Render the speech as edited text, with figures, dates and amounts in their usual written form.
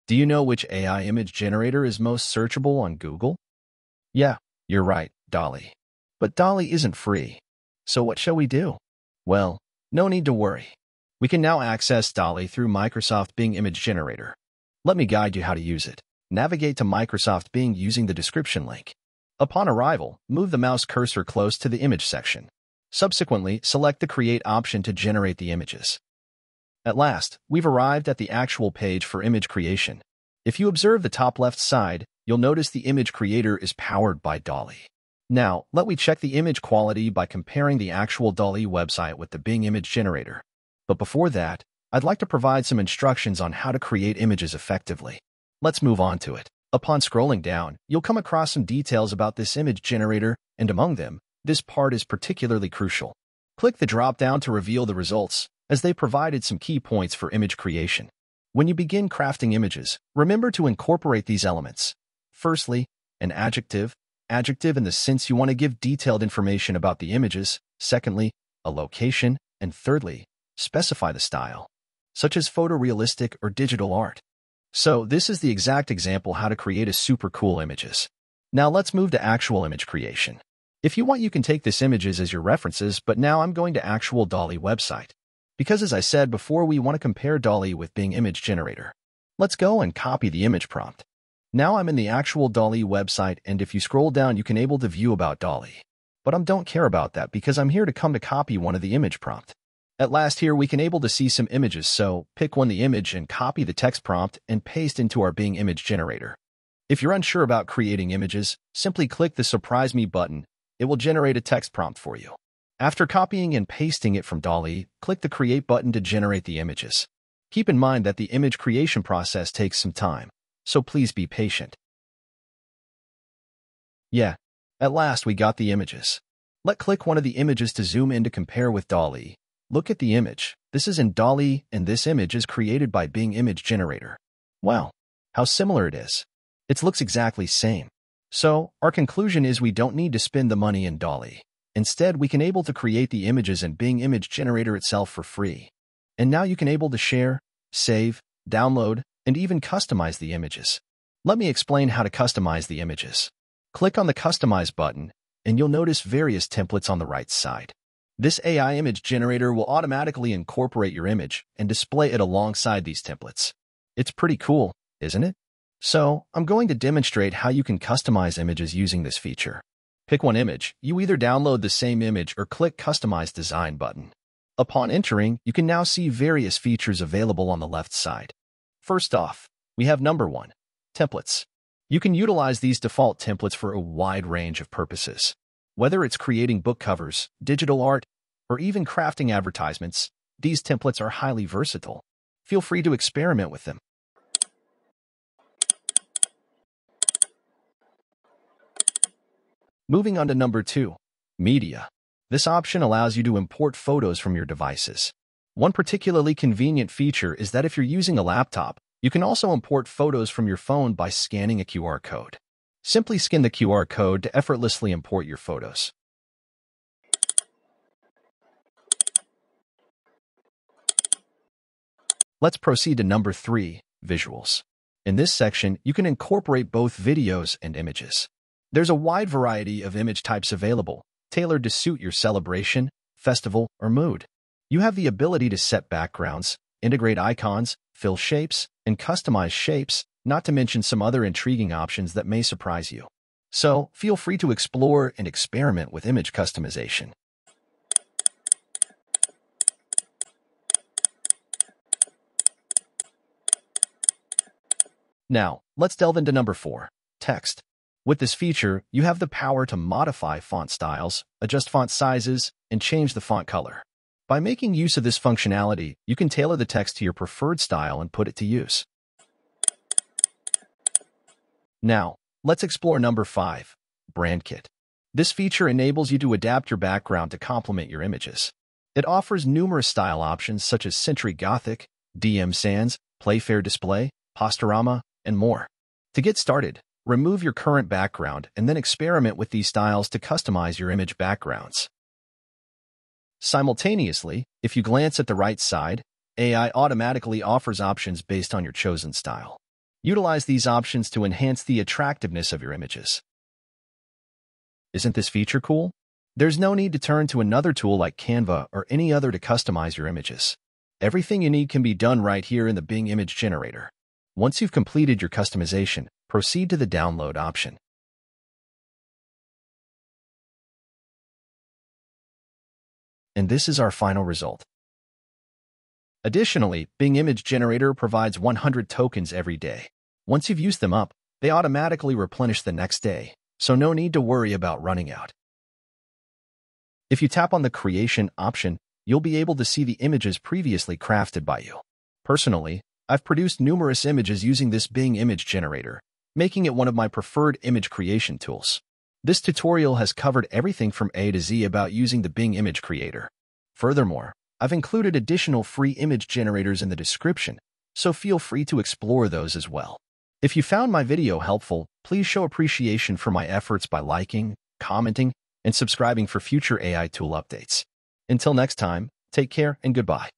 Do you know which AI image generator is most searchable on Google? Yeah, you're right, DALL-E. But DALL-E isn't free. So what shall we do? Well, no need to worry. We can now access DALL-E through Microsoft Bing Image Generator. Let me guide you how to use it. Navigate to Microsoft Bing using the description link. Upon arrival, move the mouse cursor close to the image section. Subsequently, select the Create option to generate the images. At last, we've arrived at the actual page for image creation. If you observe the top left side, you'll notice the image creator is powered by DALL-E. Now, let me check the image quality by comparing the actual DALL-E website with the Bing image generator. But before that, I'd like to provide some instructions on how to create images effectively. Let's move on to it. Upon scrolling down, you'll come across some details about this image generator, and among them, this part is particularly crucial. Click the drop-down to reveal the results, as they provided some key points for image creation. When you begin crafting images, remember to incorporate these elements. Firstly, an adjective in the sense you want to give detailed information about the images. Secondly, a location. And thirdly, specify the style, such as photorealistic or digital art. So this is the exact example how to create a super cool images. Now let's move to actual image creation. If you want, you can take this images as your references, but now I'm going to actual DALL-E website. Because as I said before, we want to compare DALL-E with Bing Image Generator. Let's go and copy the image prompt. Now I'm in the actual DALL-E website, and if you scroll down, you can able to view about DALL-E. But I don't care about that because I'm here to come to copy one of the image prompt. At last here, we can able to see some images, so pick one the image and copy the text prompt and paste into our Bing Image Generator. If you're unsure about creating images, simply click the Surprise Me button. It will generate a text prompt for you. After copying and pasting it from DALL-E, click the Create button to generate the images. Keep in mind that the image creation process takes some time, so please be patient. Yeah, at last we got the images. Let's click one of the images to zoom in to compare with DALL-E. Look at the image. This is in DALL-E, and this image is created by Bing Image Generator. Wow, how similar it is. It looks exactly same. So, our conclusion is we don't need to spend the money in DALL-E. Instead, we can able to create the images in Bing Image Generator itself for free. And now you can able to share, save, download, and even customize the images. Let me explain how to customize the images. Click on the Customize button, and you'll notice various templates on the right side. This AI image generator will automatically incorporate your image and display it alongside these templates. It's pretty cool, isn't it? So, I'm going to demonstrate how you can customize images using this feature. Pick one image. You either download the same image or click Customize Design button. Upon entering, you can now see various features available on the left side. First off, we have number 1, templates. You can utilize these default templates for a wide range of purposes. Whether it's creating book covers, digital art, or even crafting advertisements, these templates are highly versatile. Feel free to experiment with them. Moving on to number 2, media. This option allows you to import photos from your devices. One particularly convenient feature is that if you're using a laptop, you can also import photos from your phone by scanning a QR code. Simply scan the QR code to effortlessly import your photos. Let's proceed to number 3, visuals. In this section, you can incorporate both videos and images. There's a wide variety of image types available, tailored to suit your celebration, festival, or mood. You have the ability to set backgrounds, integrate icons, fill shapes, and customize shapes, not to mention some other intriguing options that may surprise you. So, feel free to explore and experiment with image customization. Now, let's delve into number 4, text. With this feature, you have the power to modify font styles, adjust font sizes, and change the font color. By making use of this functionality, you can tailor the text to your preferred style and put it to use. Now, let's explore number 5, Brand Kit. This feature enables you to adapt your background to complement your images. It offers numerous style options such as Century Gothic, DM Sans, Playfair Display, Posturama, and more. To get started, remove your current background and then experiment with these styles to customize your image backgrounds. Simultaneously, if you glance at the right side, AI automatically offers options based on your chosen style. Utilize these options to enhance the attractiveness of your images. Isn't this feature cool? There's no need to turn to another tool like Canva or any other to customize your images. Everything you need can be done right here in the Bing Image Generator. Once you've completed your customization, proceed to the download option. And this is our final result. Additionally, Bing Image Generator provides 100 tokens every day. Once you've used them up, they automatically replenish the next day, so no need to worry about running out. If you tap on the Creation option, you'll be able to see the images previously crafted by you. Personally, I've produced numerous images using this Bing Image Generator, making it one of my preferred image creation tools. This tutorial has covered everything from A to Z about using the Bing Image Creator. Furthermore, I've included additional free image generators in the description, so feel free to explore those as well. If you found my video helpful, please show appreciation for my efforts by liking, commenting, and subscribing for future AI tool updates. Until next time, take care and goodbye.